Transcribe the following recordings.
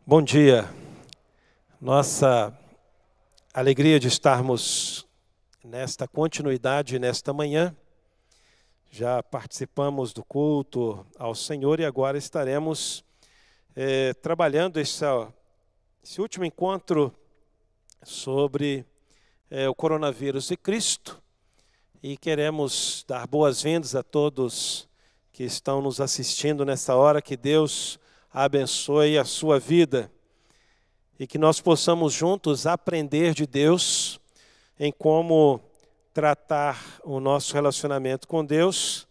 Bom dia. Nossa alegria de estarmos nesta continuidade nesta manhã. Já participamos do culto ao Senhor e agora estaremos trabalhando esse último encontro sobre o coronavírus e Cristo. E queremos dar boas-vindas a todos que estão nos assistindo nessa hora. Que Deus abençoe a sua vida e que nós possamos juntos aprender de Deus em como tratar o nosso relacionamento com Deus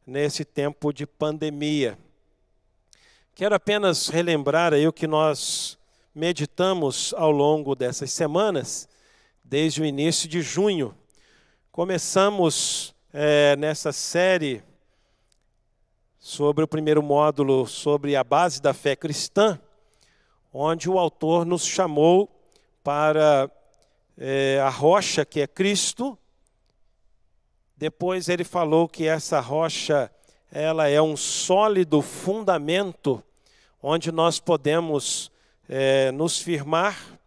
nesse tempo de pandemia. Quero apenas relembrar aí o que nós meditamos ao longo dessas semanas, desde o início de junho. Começamos nessa série sobre o primeiro módulo, sobre a base da fé cristã, onde o autor nos chamou para a rocha que é Cristo. Depois ele falou que essa rocha ela é um sólido fundamento onde nós podemos nos firmar.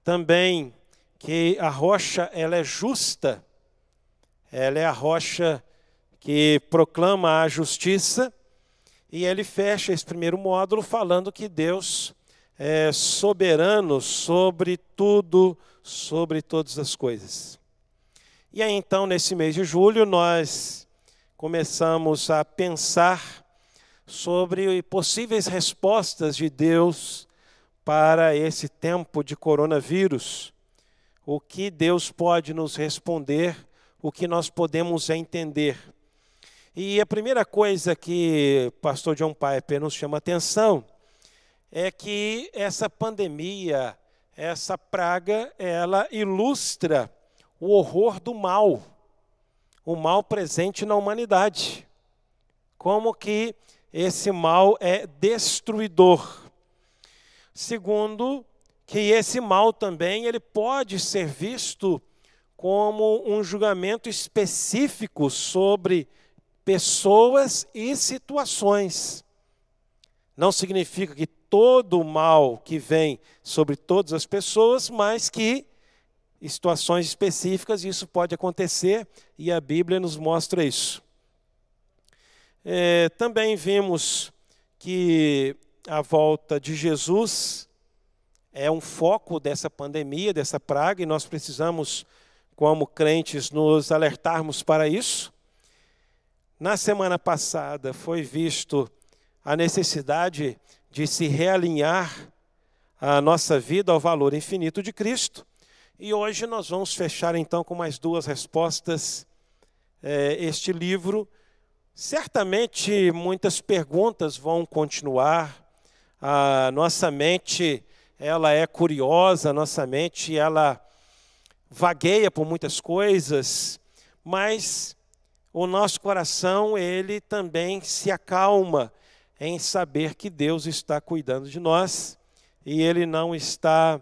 Também que a rocha ela é justa, ela é a rocha que proclama a justiça, e ele fecha esse primeiro módulo falando que Deus é soberano sobre tudo, sobre todas as coisas. E aí então, nesse mês de julho, nós começamos a pensar sobre possíveis respostas de Deus para esse tempo de coronavírus. O que Deus pode nos responder, o que nós podemos entender. E a primeira coisa que o pastor John Piper nos chama a atenção é que essa pandemia, essa praga, ela ilustra o horror do mal, o mal presente na humanidade. Como que esse mal é destruidor. Segundo, que esse mal também ele pode ser visto como um julgamento específico sobre pessoas e situações. Não significa que todo o mal que vem sobre todas as pessoas, mas que em situações específicas isso pode acontecer, e a Bíblia nos mostra isso. Também vimos que a volta de Jesus é um foco dessa pandemia, dessa praga, e nós precisamos, como crentes, nos alertarmos para isso. Na semana passada foi visto a necessidade de se realinhar a nossa vida ao valor infinito de Cristo. E hoje nós vamos fechar então com mais duas respostas este livro. Certamente muitas perguntas vão continuar. A nossa mente ela é curiosa, a nossa mente ela vagueia por muitas coisas, mas o nosso coração, ele também se acalma em saber que Deus está cuidando de nós e Ele não está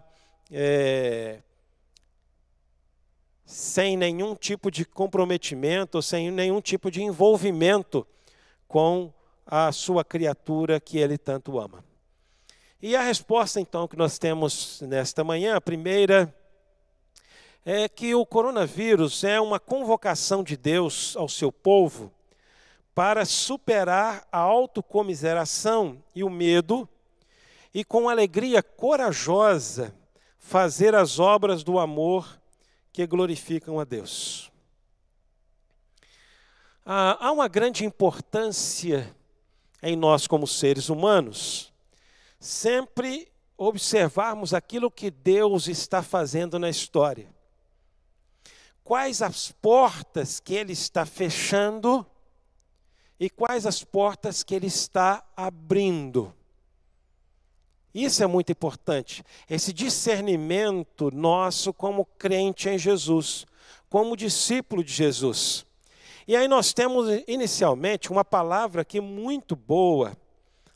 sem nenhum tipo de comprometimento, ou sem nenhum tipo de envolvimento com a sua criatura que Ele tanto ama. E a resposta, então, que nós temos nesta manhã, a primeira é que o coronavírus é uma convocação de Deus ao seu povo para superar a autocomiseração e o medo e, com alegria corajosa, fazer as obras do amor que glorificam a Deus. Há uma grande importância em nós como seres humanos sempre observarmos aquilo que Deus está fazendo na história. Quais as portas que Ele está fechando e quais as portas que Ele está abrindo. Isso é muito importante, esse discernimento nosso como crente em Jesus, como discípulo de Jesus. E aí nós temos inicialmente uma palavra aqui muito boa,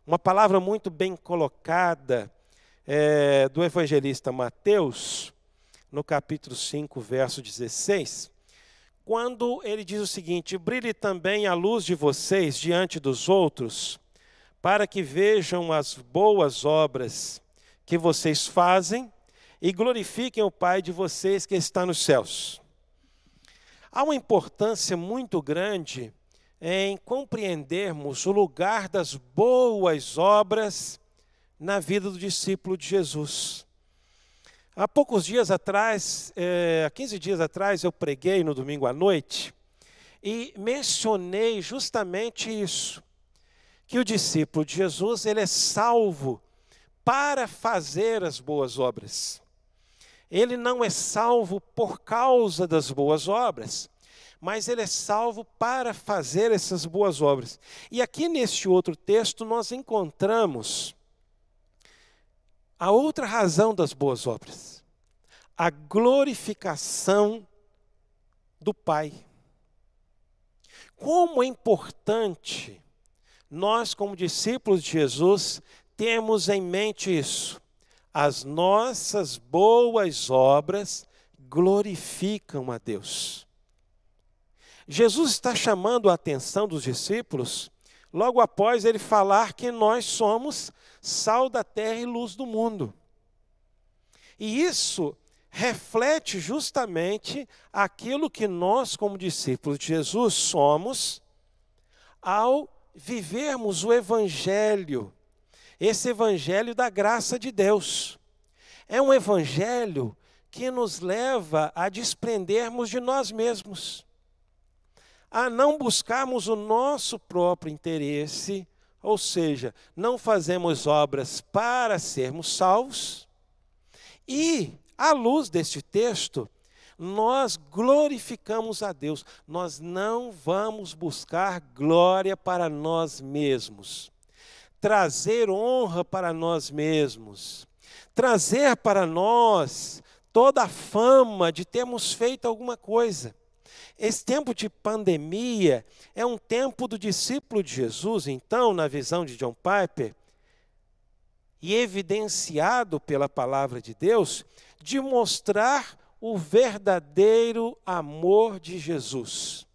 uma palavra muito bem colocada do evangelista Mateus, no capítulo 5, verso 16, quando ele diz o seguinte: brilhe também a luz de vocês diante dos outros, para que vejam as boas obras que vocês fazem e glorifiquem o Pai de vocês que está nos céus. Há uma importância muito grande em compreendermos o lugar das boas obras na vida do discípulo de Jesus. Há poucos dias atrás, há 15 dias atrás, eu preguei no domingo à noite e mencionei justamente isso, que o discípulo de Jesus, ele é salvo para fazer as boas obras. Ele não é salvo por causa das boas obras, mas ele é salvo para fazer essas boas obras. E aqui neste outro texto nós encontramos a outra razão das boas obras, a glorificação do Pai. Como é importante nós, como discípulos de Jesus, temos em mente isso. As nossas boas obras glorificam a Deus. Jesus está chamando a atenção dos discípulos logo após ele falar que nós somos sal da terra e luz do mundo. E isso reflete justamente aquilo que nós, como discípulos de Jesus, somos ao vivermos o Evangelho, esse Evangelho da graça de Deus. É um Evangelho que nos leva a desprendermos de nós mesmos, a não buscarmos o nosso próprio interesse, ou seja, não fazemos obras para sermos salvos. E, à luz deste texto, nós glorificamos a Deus. Nós não vamos buscar glória para nós mesmos, trazer honra para nós mesmos, trazer para nós toda a fama de termos feito alguma coisa. Esse tempo de pandemia é um tempo do discípulo de Jesus, então, na visão de John Piper, e evidenciado pela palavra de Deus, de mostrar o verdadeiro amor de Jesus.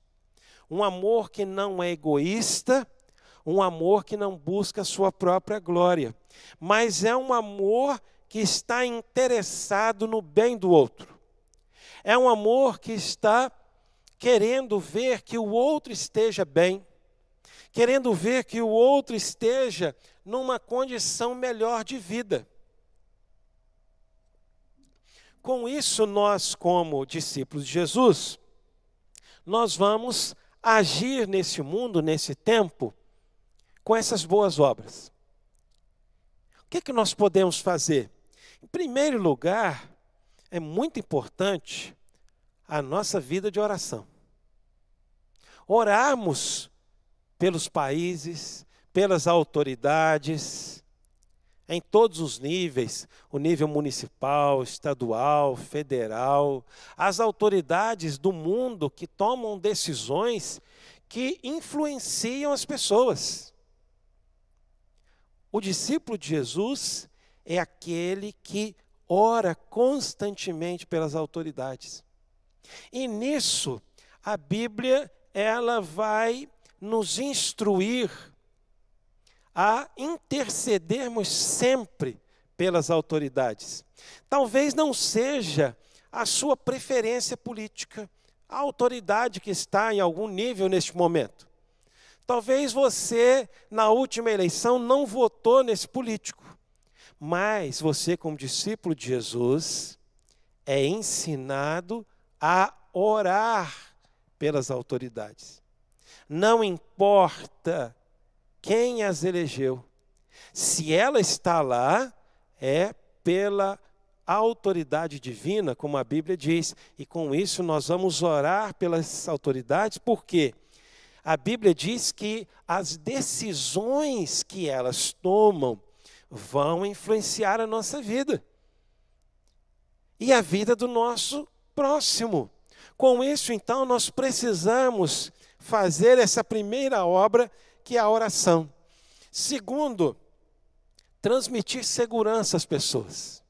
Um amor que não é egoísta, um amor que não busca a sua própria glória, mas é um amor que está interessado no bem do outro. É um amor que está querendo ver que o outro esteja bem, querendo ver que o outro esteja numa condição melhor de vida. Com isso, nós, como discípulos de Jesus, nós vamos agir nesse mundo, nesse tempo, com essas boas obras. O que nós podemos fazer? Em primeiro lugar, é muito importante a nossa vida de oração. Orarmos pelos países, pelas autoridades, em todos os níveis, o nível municipal, estadual, federal, as autoridades do mundo que tomam decisões que influenciam as pessoas. O discípulo de Jesus é aquele que ora constantemente pelas autoridades. E nisso, a Bíblia, ela vai nos instruir a intercedermos sempre pelas autoridades. Talvez não seja a sua preferência política, a autoridade que está em algum nível neste momento. Talvez você, na última eleição, não votou nesse político, mas você, como discípulo de Jesus, é ensinado a orar pelas autoridades. Não importa quem as elegeu, se ela está lá, é pela autoridade divina, como a Bíblia diz, e com isso nós vamos orar pelas autoridades, porque a Bíblia diz que as decisões que elas tomam vão influenciar a nossa vida e a vida do nosso próximo. Com isso, então, nós precisamos fazer essa primeira obra, que é a oração. Segundo, transmitir segurança às pessoas.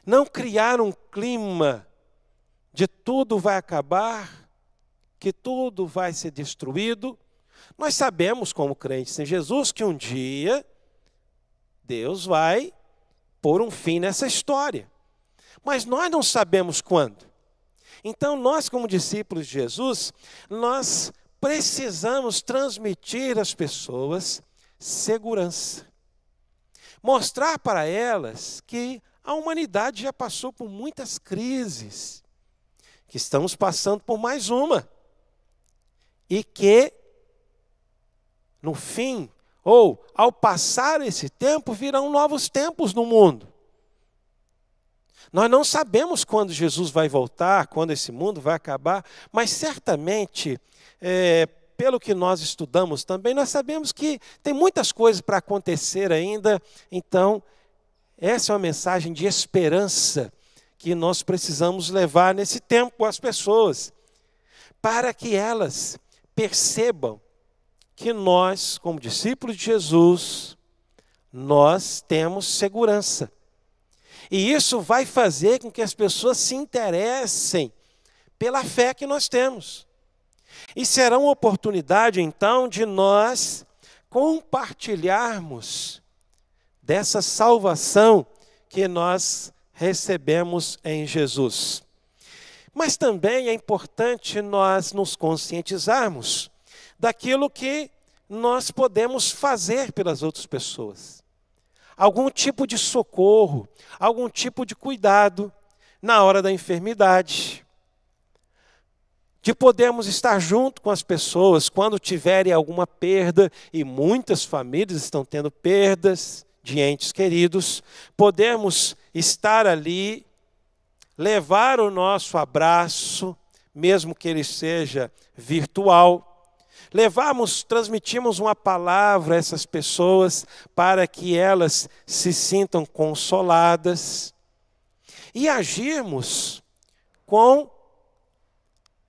Não criar um clima de tudo vai acabar, que tudo vai ser destruído, Nós sabemos, como crentes em Jesus, que um dia Deus vai pôr um fim nessa história. Mas nós não sabemos quando. Então, nós, como discípulos de Jesus, nós precisamos transmitir às pessoas segurança. Mostrar para elas que a humanidade já passou por muitas crises, que estamos passando por mais uma, e que, no fim, ou ao passar esse tempo, virão novos tempos no mundo. Nós não sabemos quando Jesus vai voltar, quando esse mundo vai acabar, mas certamente, pelo que nós estudamos também, nós sabemos que tem muitas coisas para acontecer ainda. Então, essa é uma mensagem de esperança que nós precisamos levar nesse tempo às pessoas, para que elas percebam que nós, como discípulos de Jesus, nós temos segurança. E isso vai fazer com que as pessoas se interessem pela fé que nós temos. E será uma oportunidade, então, de nós compartilharmos dessa salvação que nós recebemos em Jesus. Mas também é importante nós nos conscientizarmos daquilo que nós podemos fazer pelas outras pessoas. Algum tipo de socorro, algum tipo de cuidado na hora da enfermidade. De podermos estar junto com as pessoas quando tiverem alguma perda, e muitas famílias estão tendo perdas de entes queridos, podemos estar ali, levar o nosso abraço, mesmo que ele seja virtual, transmitimos uma palavra a essas pessoas para que elas se sintam consoladas e agirmos com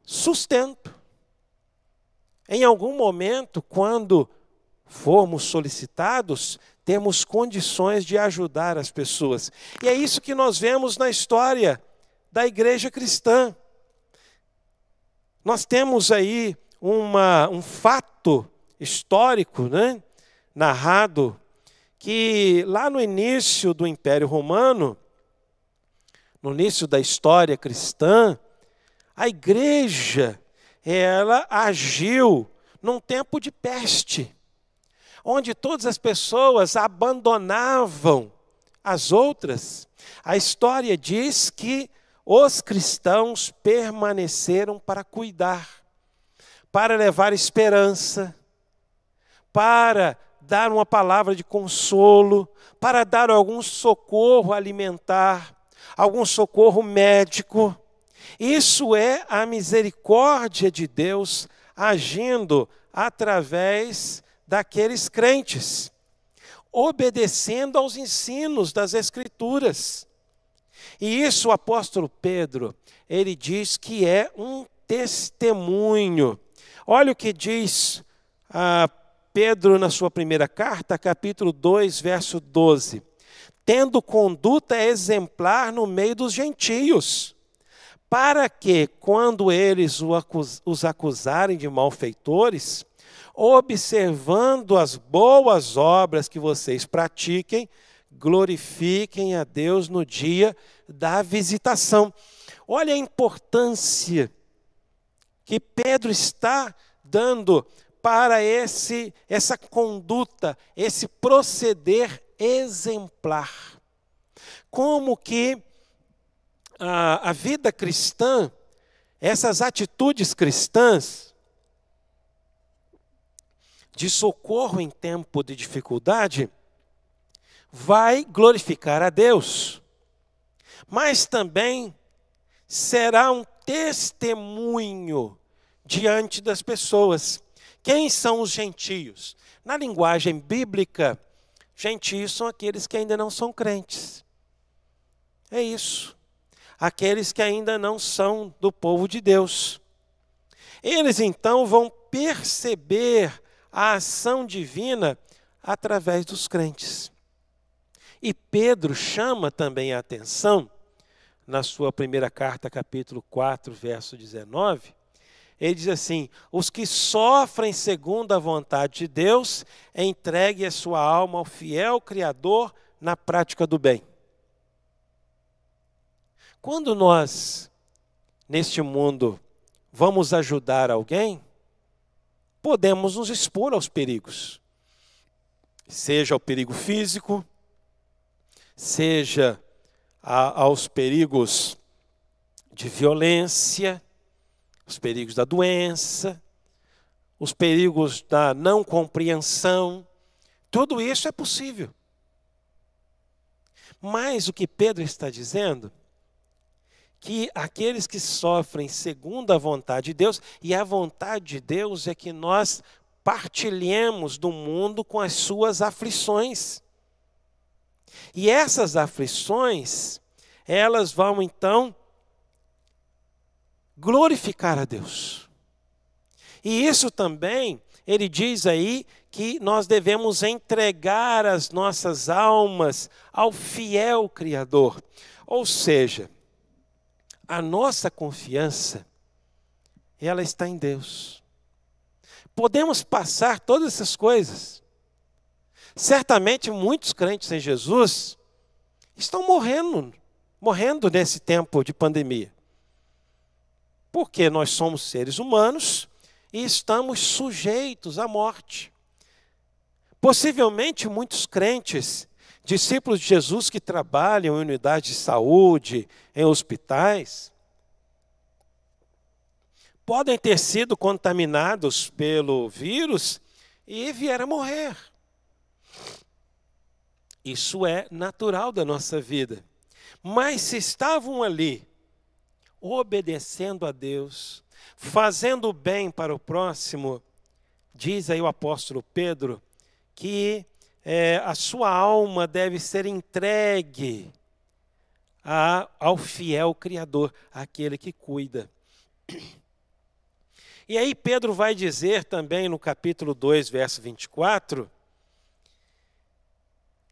sustento. Em algum momento, quando formos solicitados, temos condições de ajudar as pessoas. E é isso que nós vemos na história da igreja cristã. Nós temos aí um fato histórico, né, narrado, que lá no início do Império Romano, no início da história cristã, a igreja, ela agiu num tempo de peste, onde todas as pessoas abandonavam as outras. A história diz que os cristãos permaneceram para cuidar, para levar esperança, para dar uma palavra de consolo, para dar algum socorro alimentar, algum socorro médico. Isso é a misericórdia de Deus agindo através daqueles crentes, obedecendo aos ensinos das Escrituras. E isso o apóstolo Pedro, ele diz que é um testemunho. Olha o que diz Pedro na sua primeira carta, capítulo 2, verso 12. Tendo conduta exemplar no meio dos gentios, para que, quando eles os acusarem de malfeitores, observando as boas obras que vocês pratiquem, glorifiquem a Deus no dia da visitação. Olha a importância que Pedro está dando para essa conduta, esse proceder exemplar. Como que a vida cristã, essas atitudes cristãs de socorro em tempo de dificuldade, vai glorificar a Deus, mas também será um testemunho diante das pessoas. Quem são os gentios? Na linguagem bíblica, gentios são aqueles que ainda não são crentes. É isso. Aqueles que ainda não são do povo de Deus. Eles então vão perceber a ação divina através dos crentes. E Pedro chama também a atenção, na sua primeira carta, capítulo 4, verso 19, ele diz assim: os que sofrem segundo a vontade de Deus, entregue a sua alma ao fiel Criador na prática do bem. Quando nós, neste mundo, vamos ajudar alguém, podemos nos expor aos perigos. Seja ao perigo físico, seja aos perigos de violência, os perigos da doença, os perigos da não compreensão. Tudo isso é possível. Mas o que Pedro está dizendo, que aqueles que sofrem segundo a vontade de Deus, e a vontade de Deus é que nós partilhemos do mundo com as suas aflições. E essas aflições, elas vão então glorificar a Deus. E isso também, ele diz aí, que nós devemos entregar as nossas almas ao fiel Criador. Ou seja, a nossa confiança, ela está em Deus. Podemos passar todas essas coisas. Certamente muitos crentes em Jesus estão morrendo nesse tempo de pandemia. Porque nós somos seres humanos e estamos sujeitos à morte. Possivelmente muitos crentes, discípulos de Jesus que trabalham em unidades de saúde, em hospitais, podem ter sido contaminados pelo vírus e vieram a morrer. Isso é natural da nossa vida. Mas se estavam ali, obedecendo a Deus, fazendo o bem para o próximo, diz aí o apóstolo Pedro, que a sua alma deve ser entregue ao fiel Criador, aquele que cuida. E aí Pedro vai dizer também no capítulo 2, verso 24,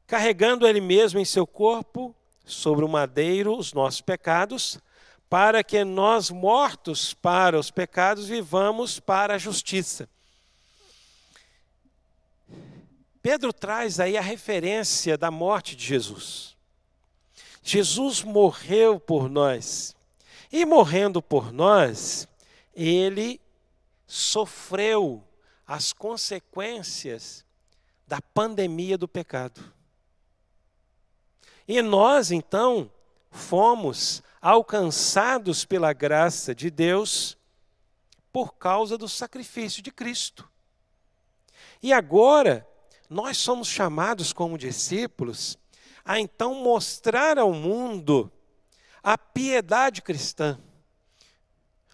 carregando ele mesmo em seu corpo, sobre o madeiro, os nossos pecados, para que nós, mortos para os pecados, vivamos para a justiça. Pedro traz aí a referência da morte de Jesus. Jesus morreu por nós. E morrendo por nós, ele sofreu as consequências da pandemia do pecado. E nós, então, fomos alcançados pela graça de Deus por causa do sacrifício de Cristo. E agora, nós somos chamados como discípulos a então mostrar ao mundo a piedade cristã,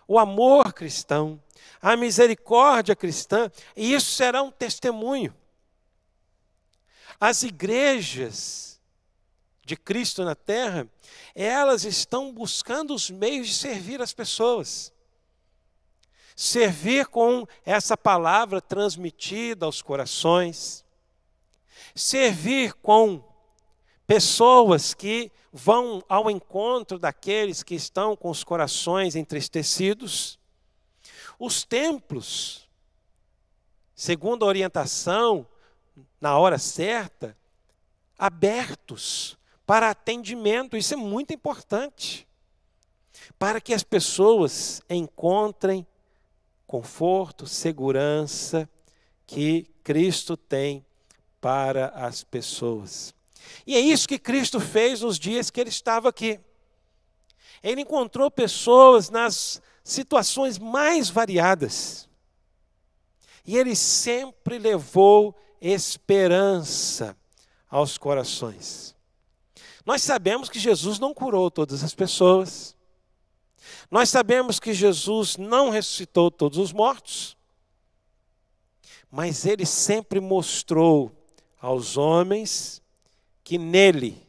o amor cristão, a misericórdia cristã, e isso será um testemunho. As igrejas de Cristo na terra, elas estão buscando os meios de servir as pessoas. Servir com essa palavra transmitida aos corações. Servir com pessoas que vão ao encontro daqueles que estão com os corações entristecidos. Os templos, segundo a orientação, na hora certa, abertos para atendimento, isso é muito importante, para que as pessoas encontrem conforto, segurança que Cristo tem para as pessoas. E é isso que Cristo fez nos dias que ele estava aqui. Ele encontrou pessoas nas situações mais variadas. E ele sempre levou esperança aos corações. Nós sabemos que Jesus não curou todas as pessoas. Nós sabemos que Jesus não ressuscitou todos os mortos. Mas ele sempre mostrou aos homens que nele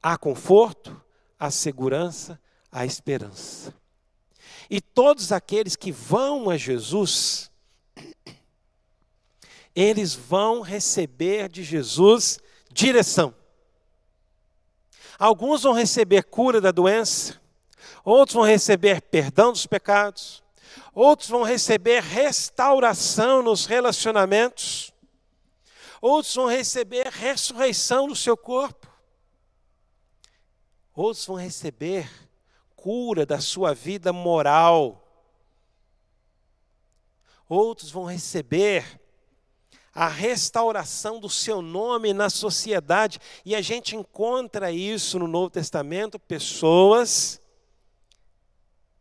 há conforto, há segurança, há esperança. E todos aqueles que vão a Jesus, eles vão receber de Jesus direção. Alguns vão receber cura da doença, outros vão receber perdão dos pecados, Outros vão receber restauração nos relacionamentos. Outros vão receber ressurreição do seu corpo. Outros vão receber cura da sua vida moral. Outros vão receber a restauração do seu nome na sociedade. E a gente encontra isso no Novo Testamento, pessoas,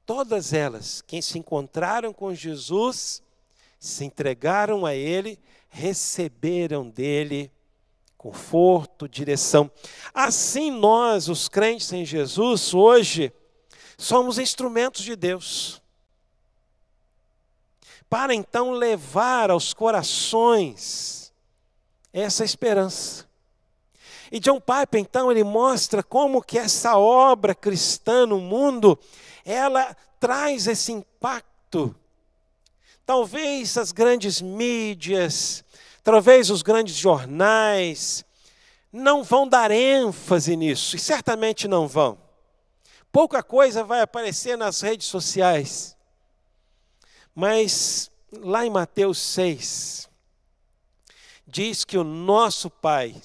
todas elas, quem se encontraram com Jesus, se entregaram a Ele, receberam dele conforto, direção. Assim nós, os crentes em Jesus, hoje, somos instrumentos de Deus, para então levar aos corações essa esperança. E John Piper, então, ele mostra como que essa obra cristã no mundo, ela traz esse impacto. Talvez as grandes mídias, talvez os grandes jornais, não vão dar ênfase nisso, e certamente não vão. Pouca coisa vai aparecer nas redes sociais. Mas lá em Mateus 6, diz que o nosso Pai,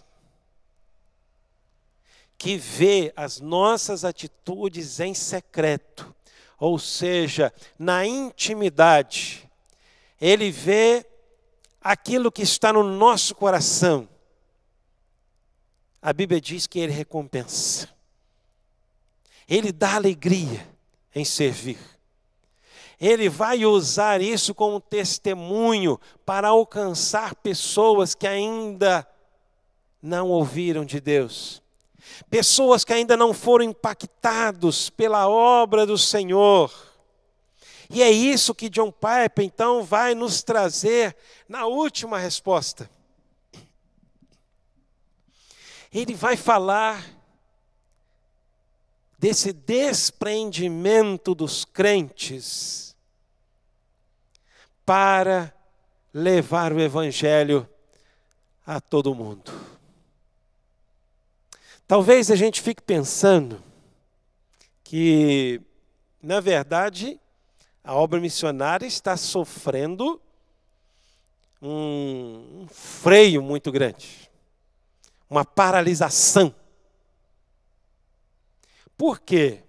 que vê as nossas atitudes em secreto, ou seja, na intimidade, Ele vê aquilo que está no nosso coração. A Bíblia diz que Ele recompensa. Ele dá alegria em servir. Ele vai usar isso como testemunho para alcançar pessoas que ainda não ouviram de Deus. Pessoas que ainda não foram impactados pela obra do Senhor. E é isso que John Piper, então, vai nos trazer na última resposta. Ele vai falar desse despreendimento dos crentes para levar o Evangelho a todo mundo. Talvez a gente fique pensando que, na verdade, a obra missionária está sofrendo um freio muito grande, uma paralisação. Por quê?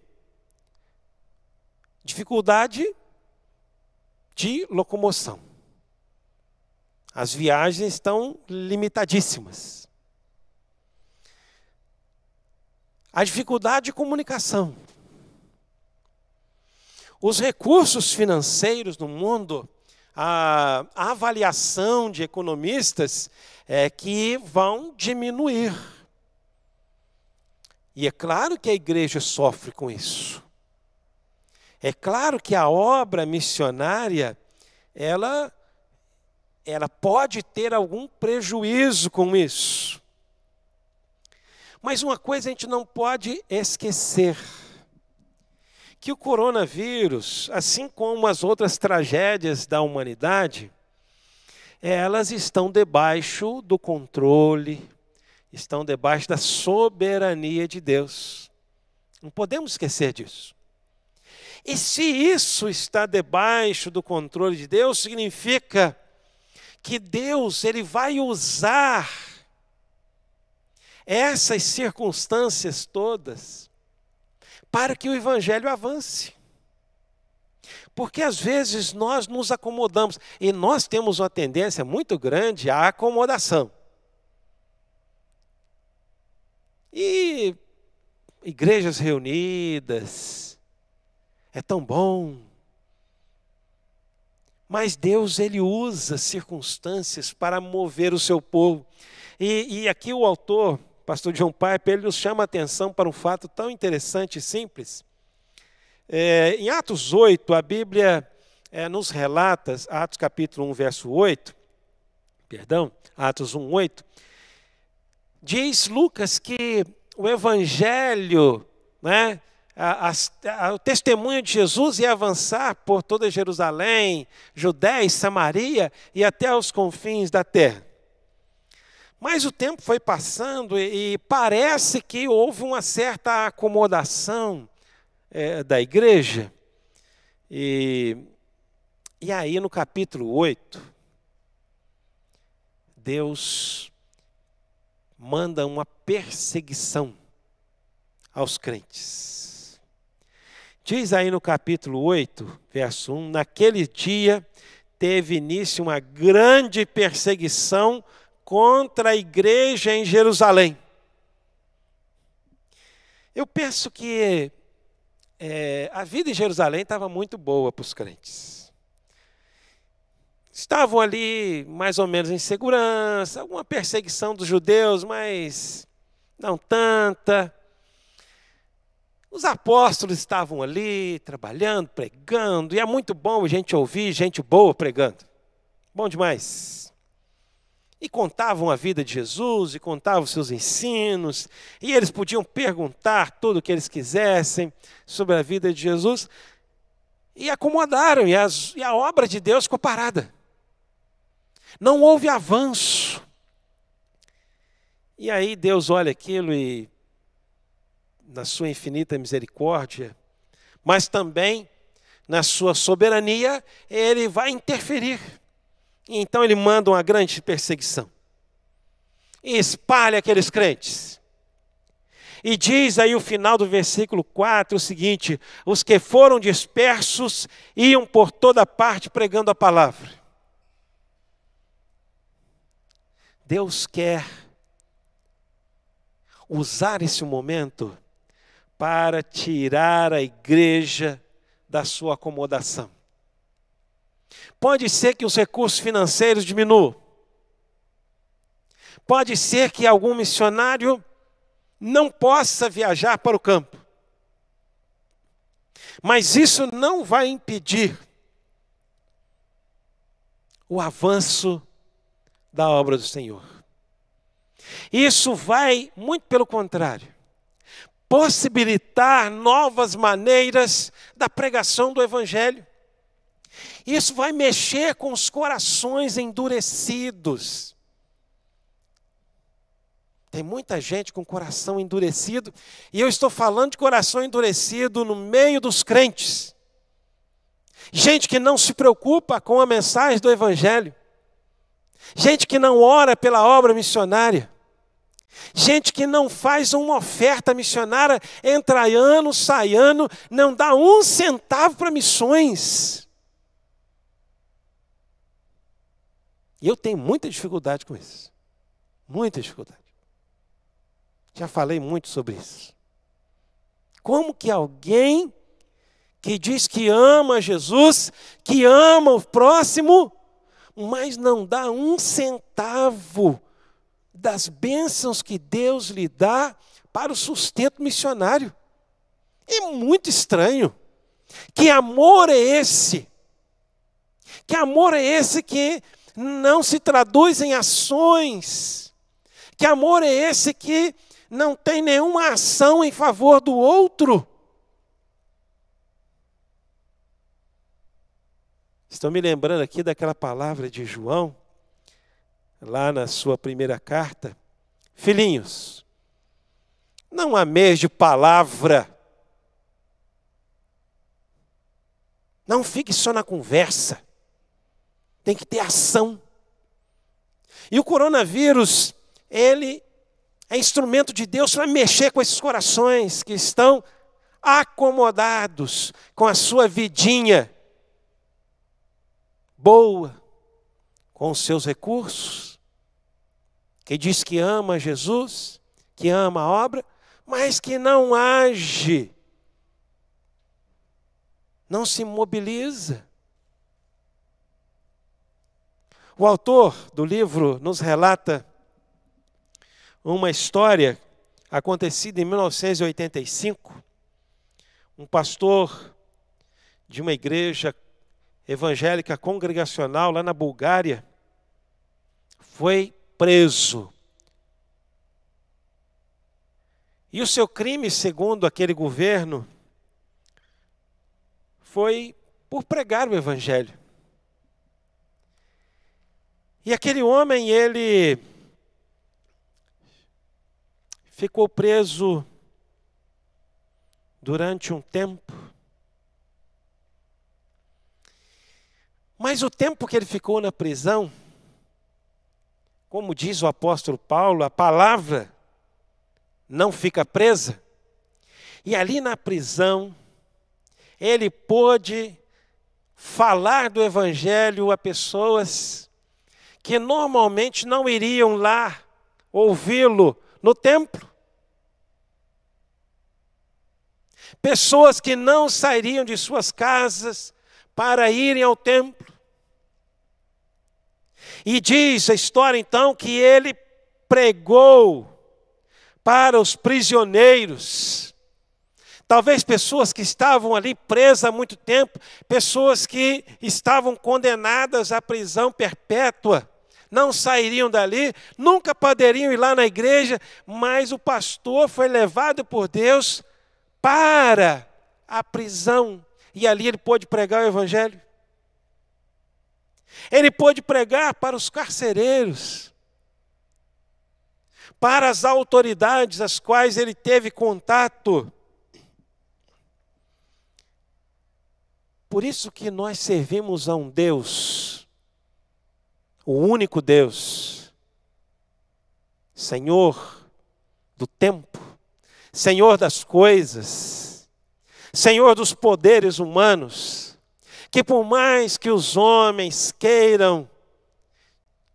Dificuldade de locomoção. As viagens estão limitadíssimas. A dificuldade de comunicação. Os recursos financeiros no mundo, a avaliação de economistas é que vão diminuir. E é claro que a igreja sofre com isso. É claro que a obra missionária, ela pode ter algum prejuízo com isso. Mas uma coisa a gente não pode esquecer, que o coronavírus, assim como as outras tragédias da humanidade, elas estão debaixo do controle, estão debaixo da soberania de Deus. Não podemos esquecer disso. E se isso está debaixo do controle de Deus, significa que Deus ele vai usar essas circunstâncias todas para que o Evangelho avance. Porque às vezes nós nos acomodamos, e nós temos uma tendência muito grande à acomodação. E igrejas reunidas, é tão bom. Mas Deus, ele usa circunstâncias para mover o seu povo. E aqui o autor, pastor John Piper, ele nos chama a atenção para um fato tão interessante e simples. Em Atos 8, a Bíblia nos relata, Atos capítulo 1, verso 8, Atos 1, 8, diz Lucas que o Evangelho, né, o testemunho de Jesus ia avançar por toda Jerusalém, Judéia e Samaria e até os confins da terra. Mas o tempo foi passando e parece que houve uma certa acomodação da igreja. E E aí no capítulo 8, Deus manda uma perseguição aos crentes. Diz aí no capítulo 8, verso 1, naquele dia teve início uma grande perseguição contra a igreja em Jerusalém. Eu penso que a vida em Jerusalém estava muito boa para os crentes. Estavam ali mais ou menos em segurança, alguma perseguição dos judeus, mas não tanta. Os apóstolos estavam ali, trabalhando, pregando, e é muito bom a gente ouvir gente boa pregando. Bom demais. E contavam a vida de Jesus, e contavam os seus ensinos, e eles podiam perguntar tudo o que eles quisessem sobre a vida de Jesus, e acomodaram, e a obra de Deus ficou parada. Não houve avanço. E aí Deus olha aquilo e, na sua infinita misericórdia, mas também na sua soberania, Ele vai interferir. E então Ele manda uma grande perseguição. E espalha aqueles crentes. E diz aí o final do versículo 4 o seguinte: os que foram dispersos iam por toda parte pregando a palavra. Deus quer usar esse momento para tirar a igreja da sua acomodação. Pode ser que os recursos financeiros diminuam. Pode ser que algum missionário não possa viajar para o campo. Mas isso não vai impedir o avanço da obra do Senhor. Isso vai, muito pelo contrário, possibilitar novas maneiras da pregação do Evangelho. Isso vai mexer com os corações endurecidos. Tem muita gente com coração endurecido, e eu estou falando de coração endurecido no meio dos crentes. Gente que não se preocupa com a mensagem do Evangelho. Gente que não ora pela obra missionária. Gente que não faz uma oferta missionária, entra ano, sai ano, não dá um centavo para missões. E eu tenho muita dificuldade com isso. Muita dificuldade. Já falei muito sobre isso. Como que alguém que diz que ama Jesus, que ama o próximo, mas não dá um centavo das bênçãos que Deus lhe dá para o sustento missionário? É muito estranho. Que amor é esse? Que amor é esse que não se traduz em ações? Que amor é esse que não tem nenhuma ação em favor do outro? Estou me lembrando aqui daquela palavra de João, lá na sua primeira carta: filhinhos, não ameis de palavra, não fique só na conversa, tem que ter ação. E o coronavírus, ele é instrumento de Deus para mexer com esses corações que estão acomodados com a sua vidinha boa, com os seus recursos, que diz que ama Jesus, que ama a obra, mas que não age, não se mobiliza. O autor do livro nos relata uma história acontecida em 1985. Um pastor de uma igreja evangélica congregacional lá na Bulgária foi preso. E o seu crime, segundo aquele governo, foi por pregar o evangelho. E aquele homem, ele ficou preso durante um tempo. Mas o tempo que ele ficou na prisão, como diz o apóstolo Paulo, a palavra não fica presa. E ali na prisão, ele pôde falar do evangelho a pessoas que normalmente não iriam lá ouvi-lo no templo. Pessoas que não sairiam de suas casas para irem ao templo. E diz a história então que ele pregou para os prisioneiros. Talvez pessoas que estavam ali presas há muito tempo, pessoas que estavam condenadas à prisão perpétua, não sairiam dali, nunca poderiam ir lá na igreja, mas o pastor foi levado por Deus para a prisão, e ali ele pôde pregar o evangelho. Ele pôde pregar para os carcereiros, para as autoridades às quais ele teve contato. Por isso que nós servimos a um Deus, o único Deus, Senhor do tempo, Senhor das coisas, Senhor dos poderes humanos, que por mais que os homens queiram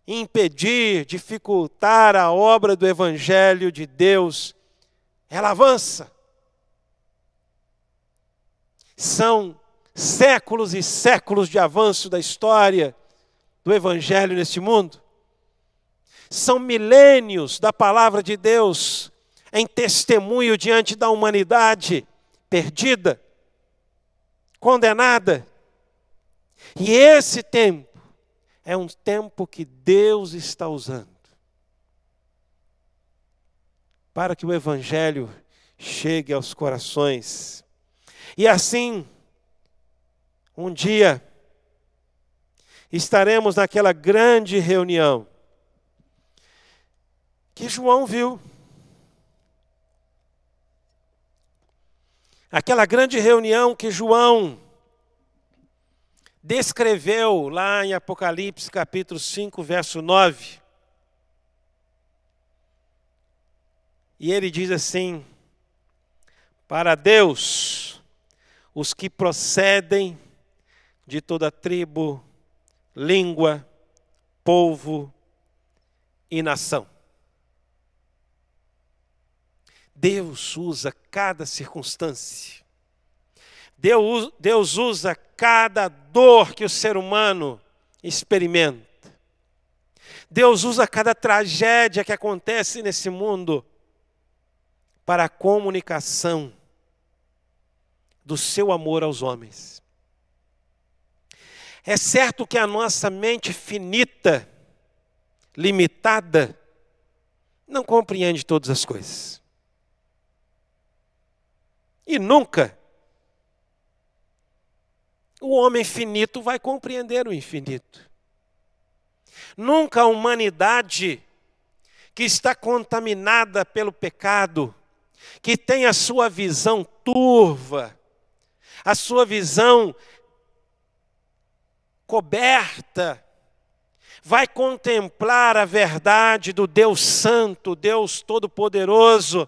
impedir, dificultar a obra do Evangelho de Deus, ela avança. São séculos e séculos de avanço da história do Evangelho neste mundo. São milênios da palavra de Deus em testemunho diante da humanidade perdida, condenada. E esse tempo é um tempo que Deus está usando para que o Evangelho chegue aos corações. E assim, um dia, estaremos naquela grande reunião que João viu. Aquela grande reunião que João descreveu lá em Apocalipse capítulo 5, verso 9. E ele diz assim: para Deus, os que procedem de toda tribo, língua, povo e nação. Deus usa cada circunstância. Deus usa cada dor que o ser humano experimenta. Deus usa cada tragédia que acontece nesse mundo para a comunicação do seu amor aos homens. É certo que a nossa mente finita, limitada, não compreende todas as coisas. E nunca o homem finito vai compreender o infinito. Nunca a humanidade que está contaminada pelo pecado, que tem a sua visão turva, a sua visão coberta, vai contemplar a verdade do Deus Santo, Deus Todo-Poderoso,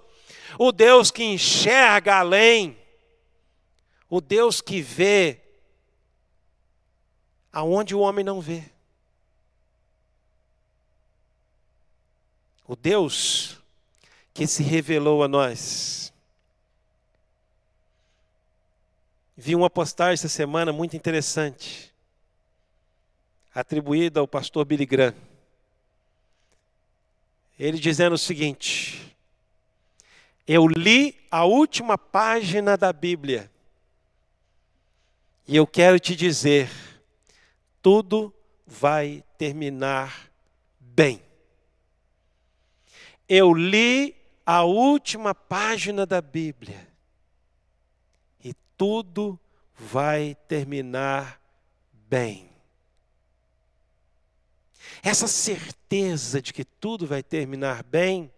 o Deus que enxerga além, o Deus que vê aonde o homem não vê. O Deus que se revelou a nós. Vi uma postagem essa semana muito interessante, atribuída ao pastor Billy Graham. Ele dizendo o seguinte: eu li a última página da Bíblia e eu quero te dizer, tudo vai terminar bem. Eu li a última página da Bíblia e tudo vai terminar bem. Essa certeza de que tudo vai terminar bem,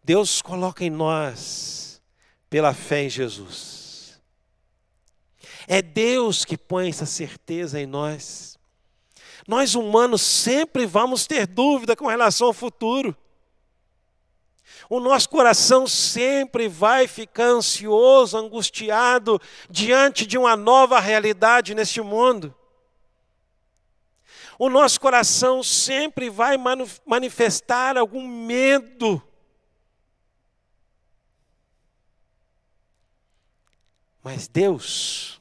Deus coloca em nós pela fé em Jesus. É Deus que põe essa certeza em nós. Nós humanos sempre vamos ter dúvida com relação ao futuro. O nosso coração sempre vai ficar ansioso, angustiado diante de uma nova realidade neste mundo. O nosso coração sempre vai manifestar algum medo. Mas Deus,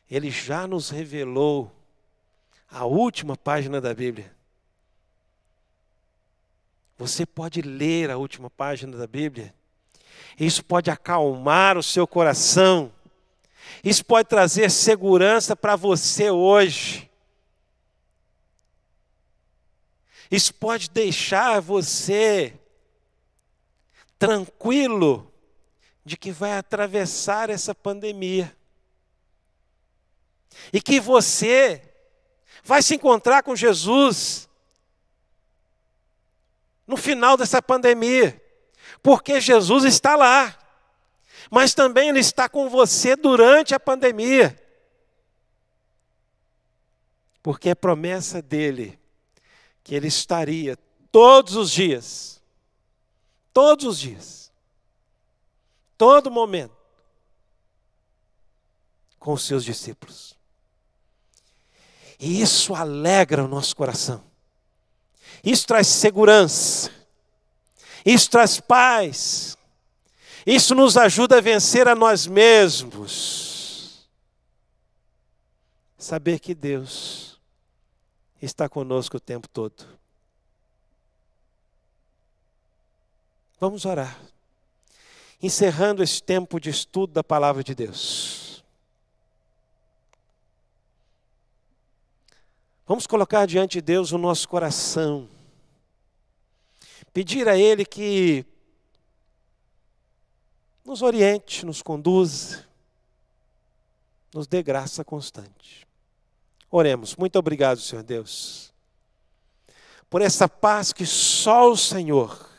Ele já nos revelou a última página da Bíblia. Você pode ler a última página da Bíblia. Isso pode acalmar o seu coração. Isso pode trazer segurança para você hoje. Isso pode deixar você tranquilo de que vai atravessar essa pandemia. E que você vai se encontrar com Jesus no final dessa pandemia. Porque Jesus está lá. Mas também Ele está com você durante a pandemia. Porque é promessa dEle que Ele estaria todos os dias, todo momento, com os seus discípulos. E isso alegra o nosso coração. Isso traz segurança. Isso traz paz. Isso nos ajuda a vencer a nós mesmos. Saber que Deus está conosco o tempo todo. Vamos orar. Encerrando esse tempo de estudo da palavra de Deus. Vamos colocar diante de Deus o nosso coração. Pedir a Ele que nos oriente, nos conduza, nos dê graça constante. Oremos. Muito obrigado, Senhor Deus, por essa paz que só o Senhor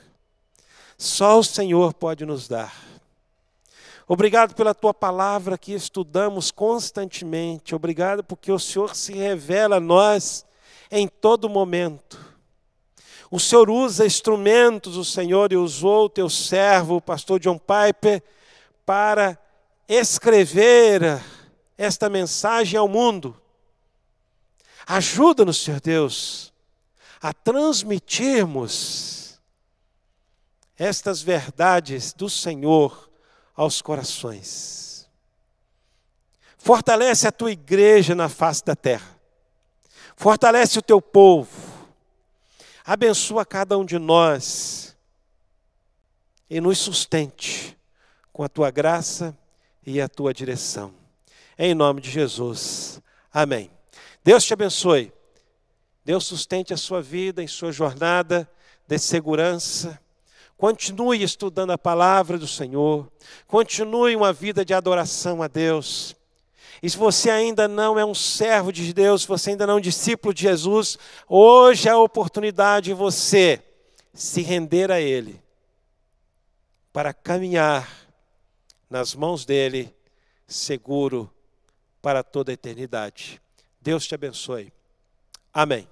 pode nos dar. Obrigado pela Tua palavra que estudamos constantemente. Obrigado porque o Senhor se revela a nós em todo momento. O Senhor usa instrumentos, o Senhor e usou o Teu servo, o pastor John Piper, para escrever esta mensagem ao mundo. Ajuda-nos, Senhor Deus, a transmitirmos estas verdades do Senhor aos corações. Fortalece a Tua igreja na face da terra. Fortalece o Teu povo. Abençoa cada um de nós e nos sustente com a Tua graça e a Tua direção. Em nome de Jesus. Amém. Deus te abençoe. Deus sustente a sua vida em sua jornada de segurança. Continue estudando a palavra do Senhor. Continue uma vida de adoração a Deus. E se você ainda não é um servo de Deus, se você ainda não é um discípulo de Jesus, hoje é a oportunidade de você se render a Ele, para caminhar nas mãos dEle, seguro para toda a eternidade. Deus te abençoe. Amém.